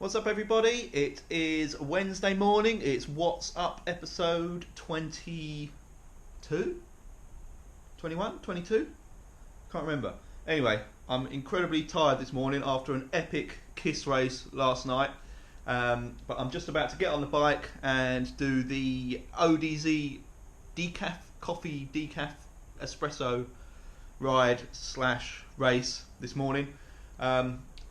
What's up, everybody? It is Wednesday morning. It's What's Up episode 22? 21? 22? Can't remember. Anyway, I'm incredibly tired this morning after an epic kiss race last night. But I'm just about to get on the bike and do the ODZ Decaf Coffee Decaf Espresso ride / race this morning.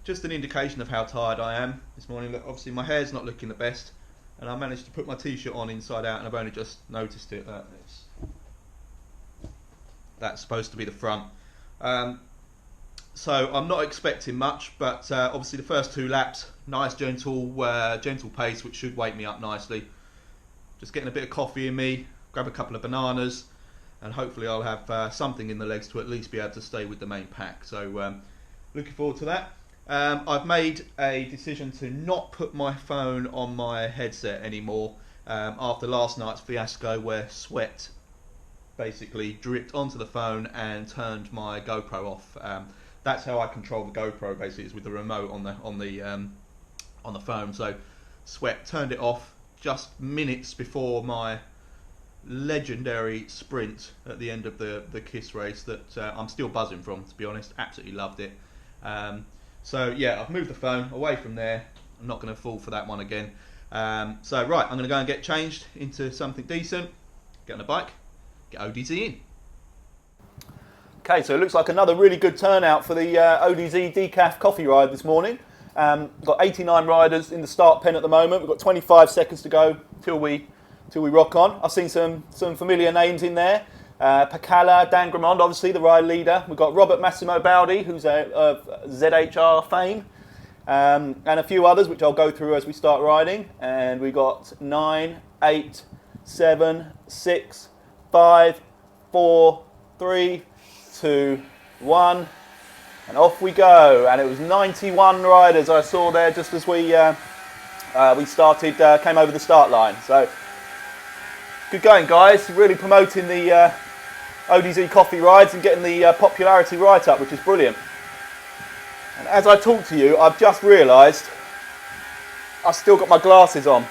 Just an indication of how tired I am this morning. Look, obviously my hair's not looking the best, and I managed to put my t-shirt on inside out, and I've only just noticed it. That's supposed to be the front. So I'm not expecting much, but obviously the first 2 laps, nice gentle pace, which should wake me up nicely. Just getting a bit of coffee in me, grab a couple of bananas, and hopefully I'll have something in the legs to at least be able to stay with the main pack. So looking forward to that. I've made a decision to not put my phone on my headset anymore after last night's fiasco where sweat basically dripped onto the phone and turned my GoPro off. That's how I control the GoPro, basically, is with the remote on the phone. So sweat turned it off just minutes before my legendary sprint at the end of the kiss race that I'm still buzzing from, to be honest. Absolutely loved it. So yeah, I've moved the phone away from there. I'm not going to fall for that one again. So right, I'm going to go and get changed into something decent, get on the bike, get ODZ in. Okay, so it looks like another really good turnout for the ODZ Decaf Coffee ride this morning. Got 89 riders in the start pen at the moment. We've got 25 seconds to go till we rock on. I've seen some familiar names in there. Pacala, Dan Gramond, obviously the ride leader. We've got Robert Massimo Baldi, who's of ZHR fame, and a few others, which I'll go through as we start riding. And we got 9, 8, 7, 6, 5, 4, 3, 2, 1, and off we go. And it was 91 riders I saw there just as we started, came over the start line. So good going, guys. Really promoting the ODZ coffee rides and getting the popularity right up, which is brilliant. And as I talk to you, I've just realised I've still got my glasses on.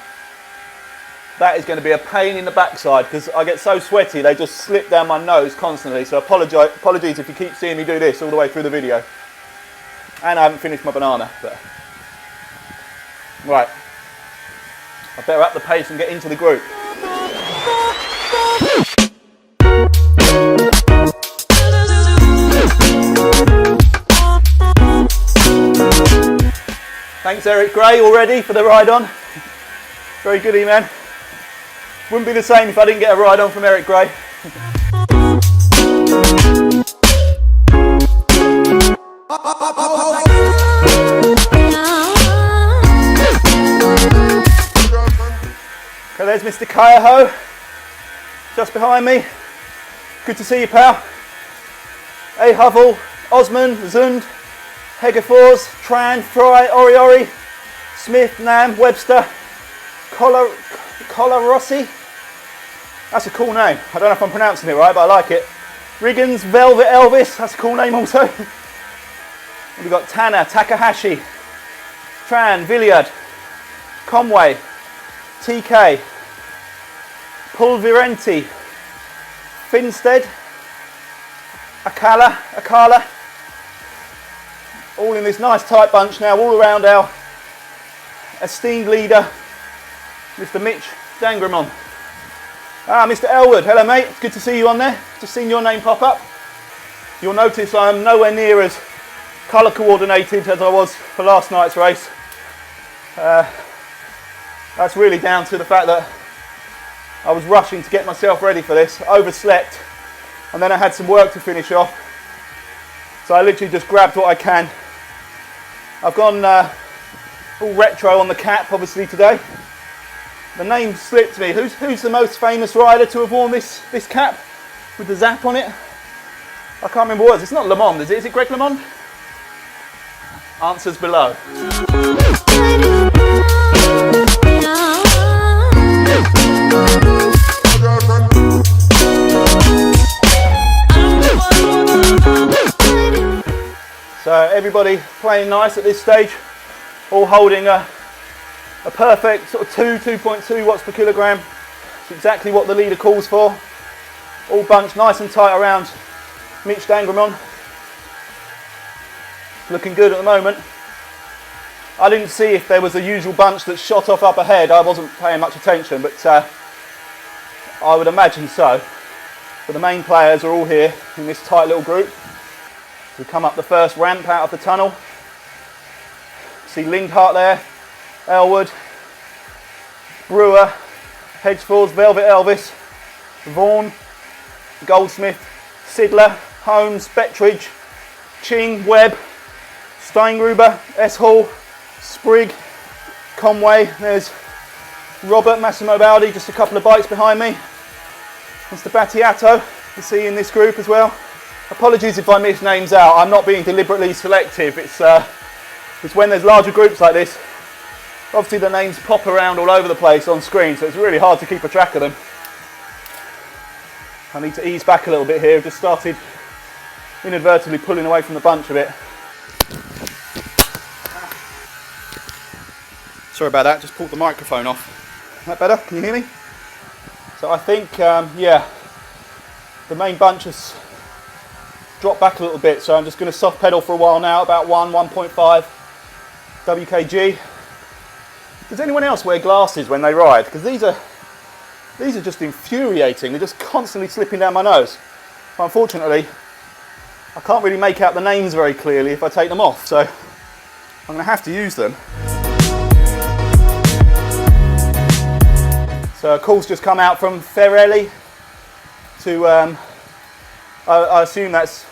That is going to be a pain in the backside because I get so sweaty they just slip down my nose constantly. So apologies if you keep seeing me do this all the way through the video. And I haven't finished my banana. But right, I better up the pace and get into the group. Thanks Eric Gray already for the ride on. Very good, man. Wouldn't be the same if I didn't get a ride on from Eric Gray. Okay, there's Mr. Kyaho, just behind me. Good to see you, pal. A Hovel, Osman, Zund, Hegefors, Tran, Fry, Ori, Smith, Nam, Webster, Colarossi. That's a cool name. I don't know if I'm pronouncing it right, but I like it. Riggins, Velvet Elvis. That's a cool name also. We've got Tanner, Takahashi, Tran, Villiard, Conway, TK, Pulvirenti, Finstead, Akala. All in this nice tight bunch now, all around our esteemed leader, Mr. Mitch Dangramon. Mr. Elwood, hello mate, it's good to see you on there. Just seen your name pop up. You'll notice I'm nowhere near as colour coordinated as I was for last night's race. That's really down to the fact that I was rushing to get myself ready for this, overslept, and then I had some work to finish off. So I literally just grabbed what I can. I've gone all retro on the cap, obviously, today. The name slipped me. Who's the most famous rider to have worn this cap with the zap on it? I can't remember what it was. It's not LeMond, is it? Is it Greg LeMond? Answers below. So everybody playing nice at this stage, all holding a a perfect sort of 2.2 watts per kilogram. It's exactly what the leader calls for. All bunched nice and tight around Mitch Dangramon. Looking good at the moment. I didn't see if there was a usual bunch that shot off up ahead. I wasn't paying much attention, but I would imagine so. But the main players are all here in this tight little group. We come up the first ramp out of the tunnel. See Lindhart there, Elwood, Brewer, Hedgefords, Velvet Elvis, Vaughan, Goldsmith, Sidler, Holmes, Bettridge, Ching, Webb, Steingruber, S. Hall, Sprigg, Conway. There's Robert Massimo Baldi, just a couple of bikes behind me. Mr. Battiato, you see in this group as well. Apologies if I miss names out. I'm not being deliberately selective. It's when there's larger groups like this. Obviously the names pop around all over the place on screen, so it's really hard to keep a track of them. I need to ease back a little bit here. I've just started inadvertently pulling away from the bunch a bit. Sorry about that, just pulled the microphone off. Is that better? Can you hear me? So I think, yeah, the main bunch has dropped back a little bit, so I'm just going to soft pedal for a while now, about 1.5 WKG. Does anyone else wear glasses when they ride? Because these are just infuriating. They're just constantly slipping down my nose. But unfortunately, I can't really make out the names very clearly if I take them off, so I'm going to have to use them. So a call's just come out from Ferrelli to, I assume that's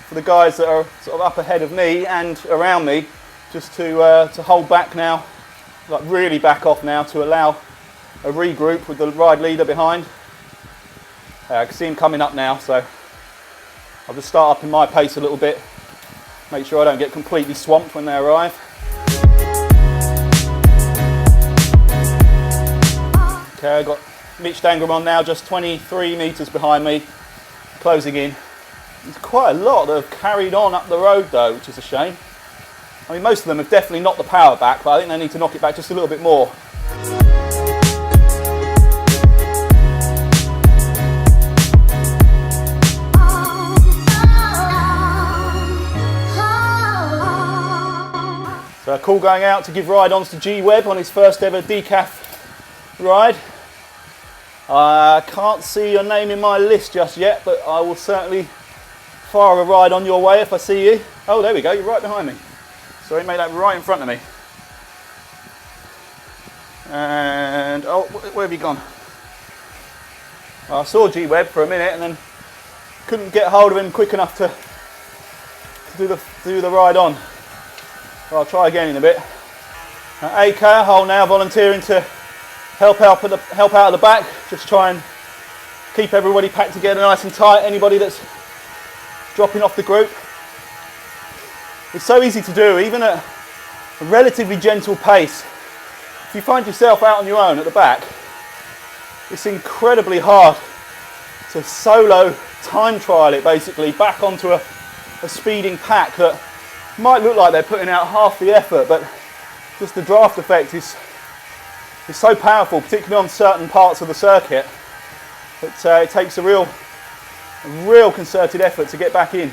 for the guys that are sort of up ahead of me and around me, just to hold back now, like really back off now, to allow a regroup with the ride leader behind. I can see him coming up now, so I'll just start up in my pace a little bit, make sure I don't get completely swamped when they arrive. Okay, I've got Mitch Dangramon now just 23 metres behind me, closing in. There's quite a lot that have carried on up the road though, which is a shame. I mean, most of them have definitely knocked the power back, but I think they need to knock it back just a little bit more. So a call going out to give ride-ons to G Webb on his first ever decaf ride. I can't see your name in my list just yet, but I will certainly fire a ride on your way if I see you. Oh, there we go, you're right behind me. Sorry, made that right in front of me. And, oh, where have you gone? Well, I saw G Webb for a minute and then couldn't get hold of him quick enough to do the ride on. Well, I'll try again in a bit. AK Hole now volunteering to help out at the back, just try and keep everybody packed together nice and tight, anybody that's dropping off the group. It's so easy to do, even at a relatively gentle pace. If you find yourself out on your own at the back, it's incredibly hard to solo time trial it basically back onto a speeding pack that might look like they're putting out half the effort, but just the draft effect is so powerful, particularly on certain parts of the circuit, that it takes a real concerted effort to get back in.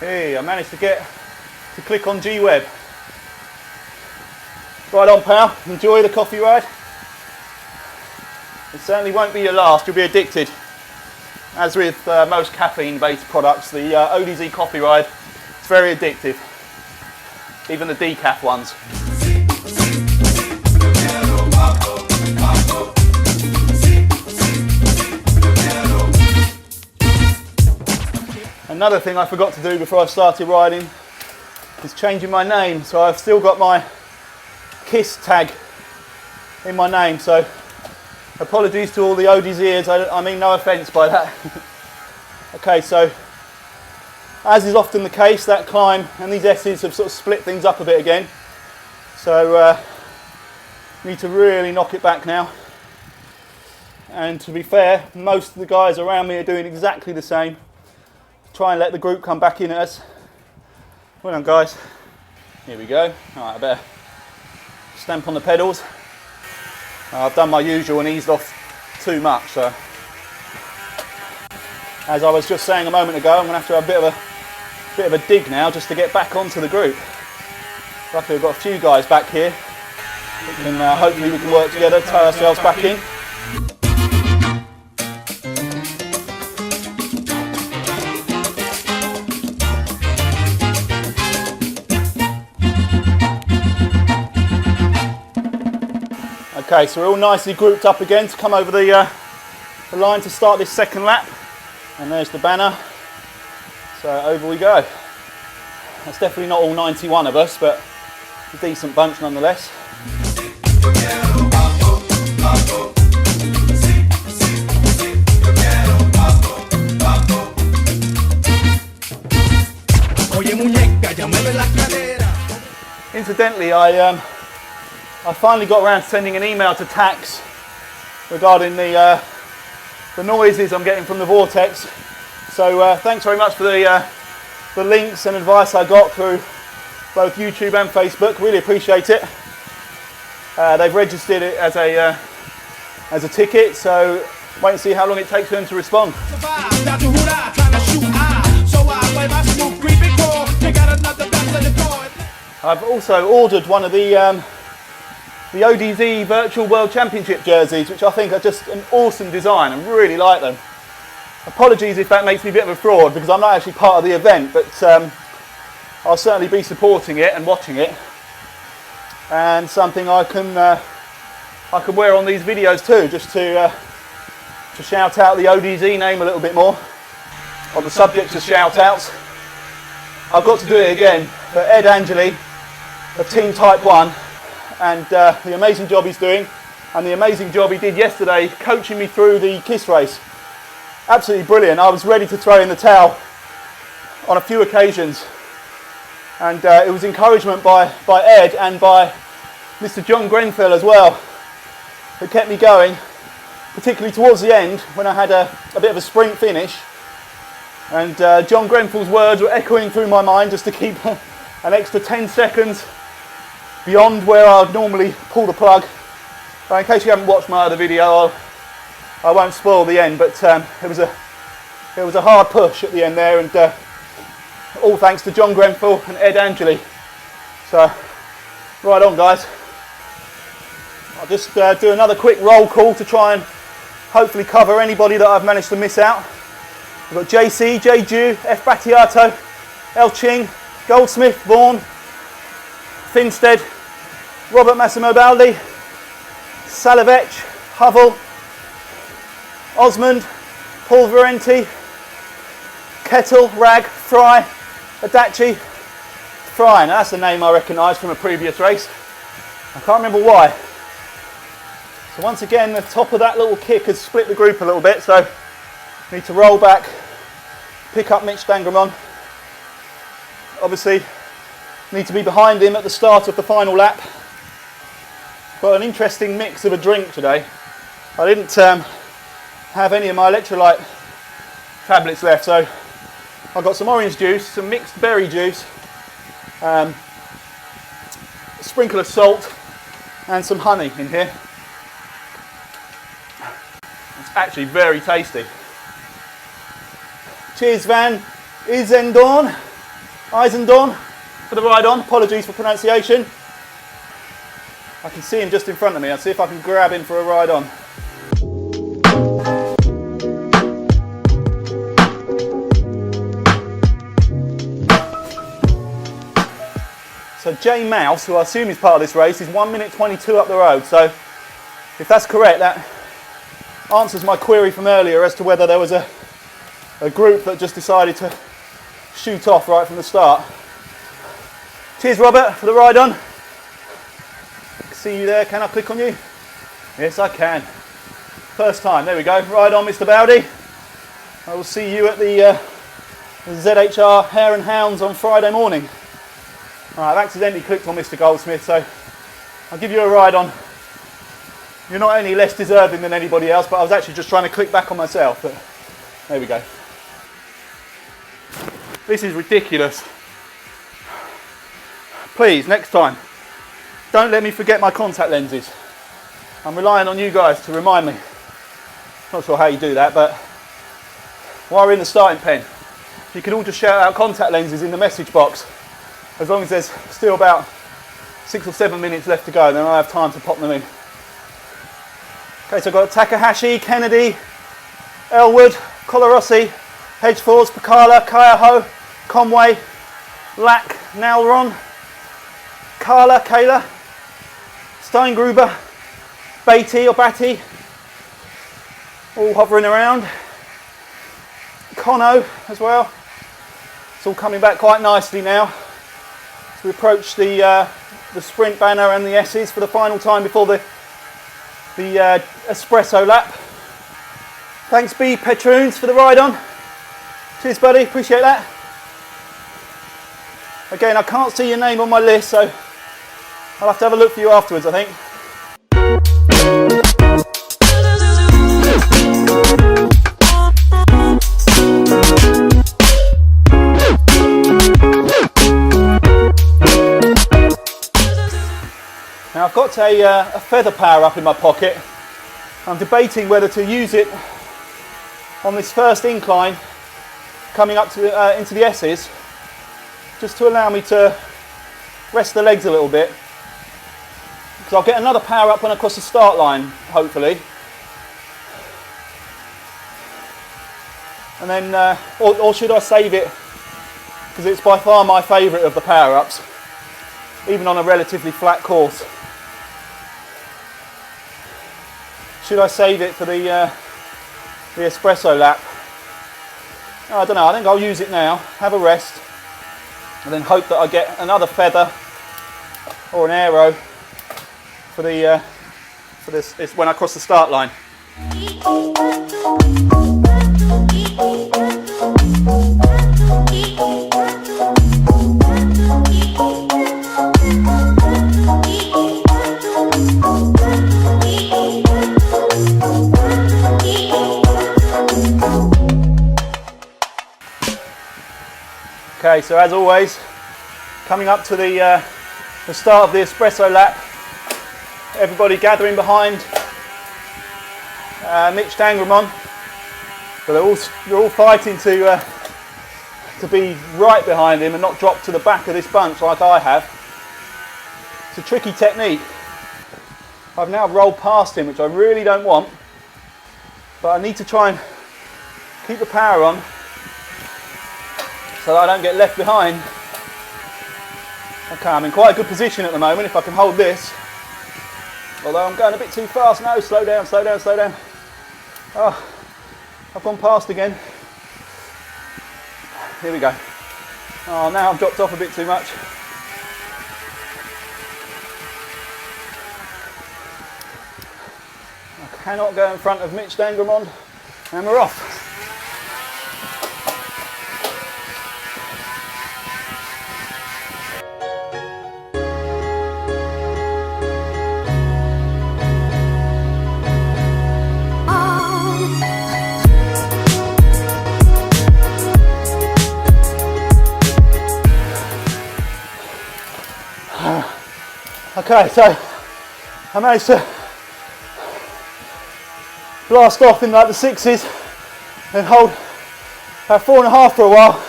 Hey, I managed to click on G Webb. Right on, pal. Enjoy the coffee ride. It certainly won't be your last. You'll be addicted. As with most caffeine-based products, the ODZ coffee ride is very addictive. Even the decaf ones. Another thing I forgot to do before I started riding is changing my name. So I've still got my KISS tag in my name. So apologies to all the ODZers, I mean no offence by that. Okay, so as is often the case, that climb and these S's have sort of split things up a bit again. So need to really knock it back now. And to be fair, most of the guys around me are doing exactly the same. Try and let the group come back in at us. Well done, guys. Here we go. All right, I better stamp on the pedals. I've done my usual and eased off too much, so as I was just saying a moment ago, I'm going to have a bit of a dig now just to get back onto the group. Luckily, we've got a few guys back here. Hopefully we can work together, tie ourselves back in. Okay, so we're all nicely grouped up again to come over the line to start this second lap. And there's the banner. So over we go. That's definitely not all 91 of us, but a decent bunch nonetheless. Incidentally, I finally got around to sending an email to Tax regarding the noises I'm getting from the vortex. So thanks very much for the links and advice I got through both YouTube and Facebook. Really appreciate it. They've registered it as a ticket, so wait and see how long it takes for them to respond. I've also ordered one of the ODZ Virtual World Championship jerseys, which I think are just an awesome design. I really like them. Apologies if that makes me a bit of a fraud, because I'm not actually part of the event, but I'll certainly be supporting it and watching it. And something I can wear on these videos too, just to shout out the ODZ name a little bit more. On the subject of shout outs, I've got to do it again for Ed Angeli of Team Type 1, and the amazing job he's doing, and the amazing job he did yesterday coaching me through the KISS race. Absolutely brilliant. I was ready to throw in the towel on a few occasions, and it was encouragement by Ed and by Mr. John Grenfell as well that kept me going, particularly towards the end when I had a bit of a sprint finish, and John Grenfell's words were echoing through my mind just to keep an extra 10 seconds beyond where I'd normally pull the plug. But in case you haven't watched my other video, I won't spoil the end, but it was a hard push at the end there, and all thanks to John Grenfell and Ed Angeli. So, right on, guys. I'll just do another quick roll call to try and hopefully cover anybody that I've managed to miss out. We've got JC, Jeju, F. Battiato, El Ching, Goldsmith, Vaughan, Finstead, Robert Massimo Baldi, Salavec, Hovell, Osmond, Paul Verenti, Kettle, Rag, Fry, Adachi, Fry. Now that's a name I recognise from a previous race. I can't remember why. So once again, the top of that little kick has split the group a little bit, so I need to roll back, pick up Mitch Stangramon. Obviously, need to be behind him at the start of the final lap. Got an interesting mix of a drink today. I didn't have any of my electrolyte tablets left, so I've got some orange juice, some mixed berry juice, a sprinkle of salt, and some honey in here. It's actually very tasty. Cheers, Van Isendorn for the ride on. Apologies for pronunciation. I can see him just in front of me. I'll see if I can grab him for a ride on. So Jay Mouse, who I assume is part of this race, is 1 minute 22 up the road. So if that's correct, that answers my query from earlier as to whether there was a group that just decided to shoot off right from the start. Cheers, Robert, for the ride on. See you there. Can I click on you? Yes, I can. First time. There we go. Ride on, Mr. Bowdy. I will see you at the ZHR Hare and Hounds on Friday morning. Right, I've accidentally clicked on Mr. Goldsmith, so I'll give you a ride on You're not any less deserving than anybody else, but I was actually just trying to click back on myself. But there we go. This is ridiculous. Please, next time, don't let me forget my contact lenses. I'm relying on you guys to remind me. Not sure how you do that, but while we're in the starting pen, you can all just shout out contact lenses in the message box, as long as there's still about 6 or 7 minutes left to go, then I have time to pop them in. Okay, so I've got Takahashi, Kennedy, Elwood, Colarossi, Hedgefords, Pacala, Kaiaho, Conway, Lack, Nalron, Kayla, Steingruber, Beatty or Batty, all hovering around. Cono as well. It's all coming back quite nicely now. So we approach the sprint banner and the S's for the final time before the espresso lap. Thanks B Petroons for the ride on. Cheers buddy, appreciate that. Again, I can't see your name on my list, so I'll have to have a look for you afterwards, I think. Now I've got a feather power up in my pocket. I'm debating whether to use it on this first incline coming up to into the S's, just to allow me to rest the legs a little bit, because I'll get another power up when I cross the start line, hopefully. And then, or should I save it, because it's by far my favourite of the power ups, even on a relatively flat course. Should I save it for the espresso lap? I don't know, I think I'll use it now, have a rest, and then hope that I get another feather or an aero for this when I cross the start line. Okay, so as always, coming up to the start of the espresso lap, everybody gathering behind Mitch Dangramon. So they're all fighting to be right behind him and not drop to the back of this bunch like I have. It's a tricky technique. I've now rolled past him, which I really don't want, but I need to try and keep the power on so that I don't get left behind. Okay, I'm in quite a good position at the moment if I can hold this. Although I'm going a bit too fast. No, slow down, slow down, slow down. Oh, I've gone past again. Here we go. Oh, now I've dropped off a bit too much. I cannot go in front of Mitch Dangramon, and we're off. Okay, so I managed to blast off in like the 6s and hold about 4.5 for a while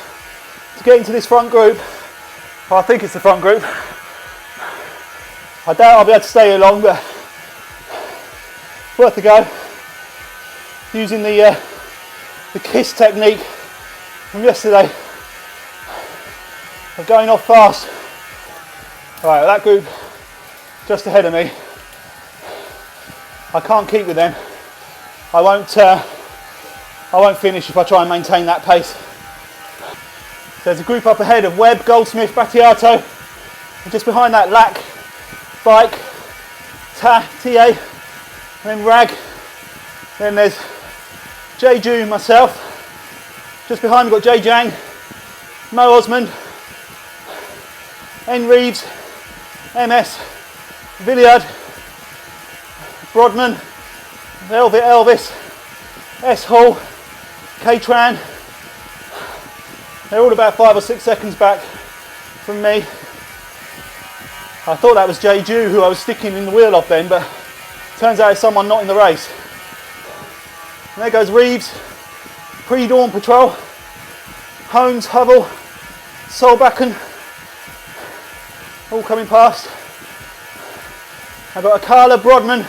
to get into this front group. Well, I think it's the front group. I doubt I'll be able to stay here long, but it's worth a go. Using the KISS technique from yesterday of going off fast. Right, that group just ahead of me, I can't keep with them. I won't finish if I try and maintain that pace. So there's a group up ahead of Webb, Goldsmith, Battiato, and just behind that Lack, Bike, TA, and then Rag. Then there's Jeju, myself. Just behind me got Jay Jang, Mo Osmond, N Reeves, MS, Villiard, Brodman, Velvet Elvis, S Hall, K-Tran. They're all about 5 or 6 seconds back from me. I thought that was Jay Jew who I was sticking in the wheel of then, but turns out it's someone not in the race. And there goes Reeves, pre-dawn patrol, Holmes, Hovell, Solbakken, all coming past. I've got Akala, Brodman,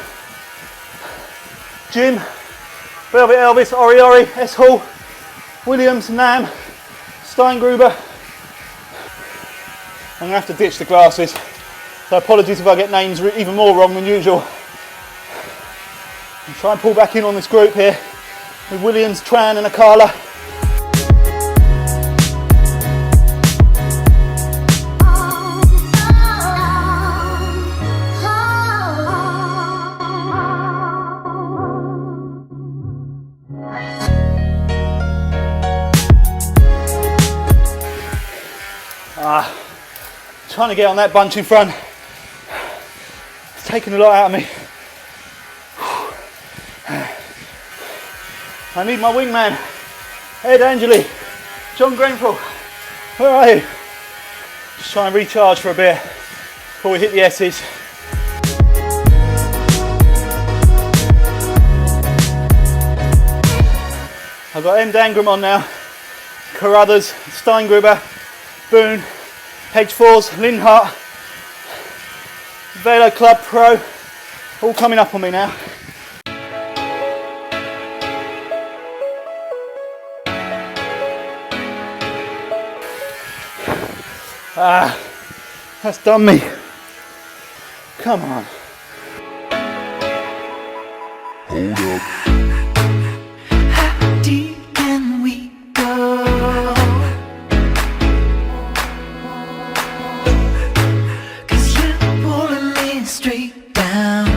Jim, Velvet Elvis, Ori Ori, S Hall, Williams, Nam, Steingruber. I'm going to have to ditch the glasses, so apologies if I get names even more wrong than usual. I'll try and pull back in on this group here with Williams, Tran and Akala. Trying to get on that bunch in front. It's taking a lot out of me. I need my wingman, Ed Angeli, John Grenfell. Where are you? Just try and recharge for a bit before we hit the S's. I've got M. Dangram on now, Carruthers, Steingruber, Boone, H4s, Linhart, Velo Club Pro, all coming up on me now. That's done me. Come on. Hold up. How deep can we go? 'Cause you're pulling me straight down.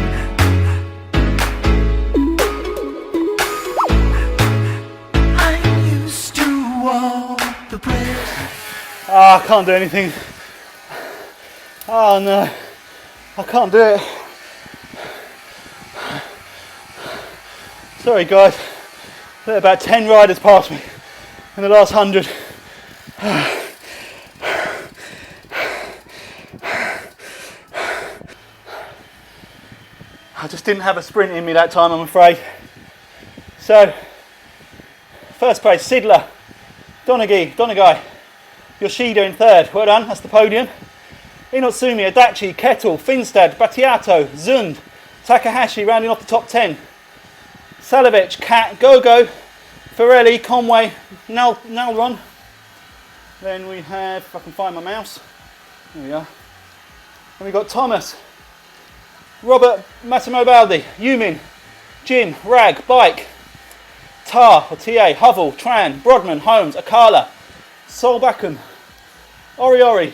I'm used to all the pressure. I can't do anything. Oh no, I can't do it. Sorry guys, there are about 10 riders past me in the last 100. I just didn't have a sprint in me that time, I'm afraid. So, first place, Sidler, Donegai, Yoshida in third, well done, that's the podium. Inotsumi, Adachi, Kettle, Finstad, Battiato, Zund, Takahashi rounding off the top 10. Salovich, Cat, Gogo, Ferrelli, Conway, Nalron. Then we have, if I can find my mouse, there we are. Then we've got Thomas, Robert, Massimo Baldi, Yumin, Jim, Rag, Bike, Tar, or TA, Hovell, Tran, Brodman, Holmes, Akala, Solbakken, Ori Ori,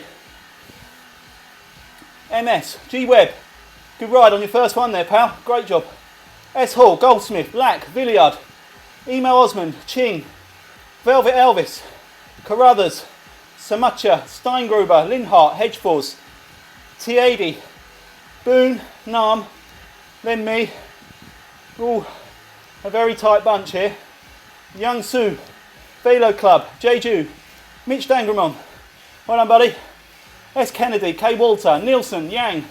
MS, G Webb. Good ride on your first one there, pal. Great job. S Hall, Goldsmith, Black, Villiard, Emo Osmond, Ching, Velvet Elvis, Carruthers, Samacha, Steingruber, Linhart, Hedgeforce, T80, Boone, Nam, then me. Ooh, a very tight bunch here. Young Sue, Velo Club, Jeju, Mitch Dangramon. Well done, buddy. S. Kennedy, K. Walter, Nielsen, Yang,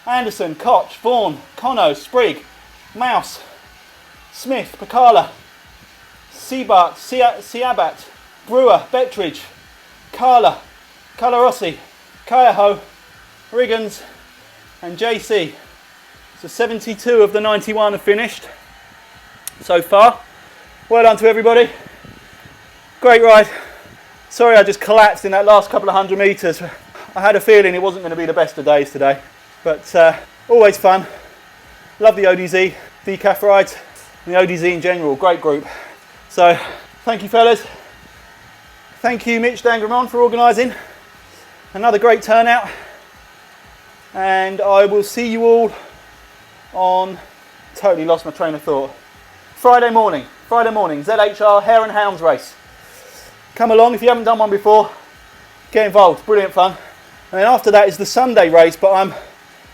Anderson, Koch, Vaughan, Cono, Sprigg, Mouse, Smith, Pacala, Seabart, Siabat, Brewer, Bettridge, Carla, Calarossi, Kyaho, Riggins, and JC. So 72 of the 91 have finished so far. Well done to everybody. Great ride. Sorry I just collapsed in that last couple of 100 metres. I had a feeling it wasn't going to be the best of days today, but always fun. Love the ODZ Decaf rides and the ODZ in general, great group. So thank you fellas. Thank you Mitch Dangramon for organising another great turnout, and I will see you all on, totally lost my train of thought, Friday morning, ZHR Hare and Hounds race. Come along if you haven't done one before, get involved, brilliant fun. And then after that is the Sunday race, but I'm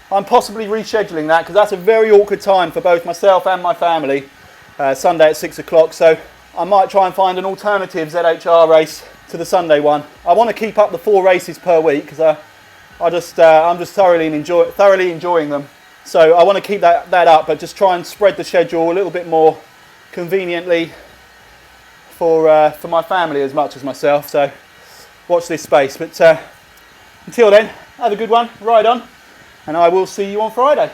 I'm possibly rescheduling that because that's a very awkward time for both myself and my family, Sunday at 6 o'clock. So I might try and find an alternative ZHR race to the Sunday one. I want to keep up the 4 races per week because I'm just thoroughly enjoying them. So I want to keep that up, but just try and spread the schedule a little bit more conveniently for my family as much as myself. So watch this space. But until then, have a good one, ride on, and I will see you on Friday.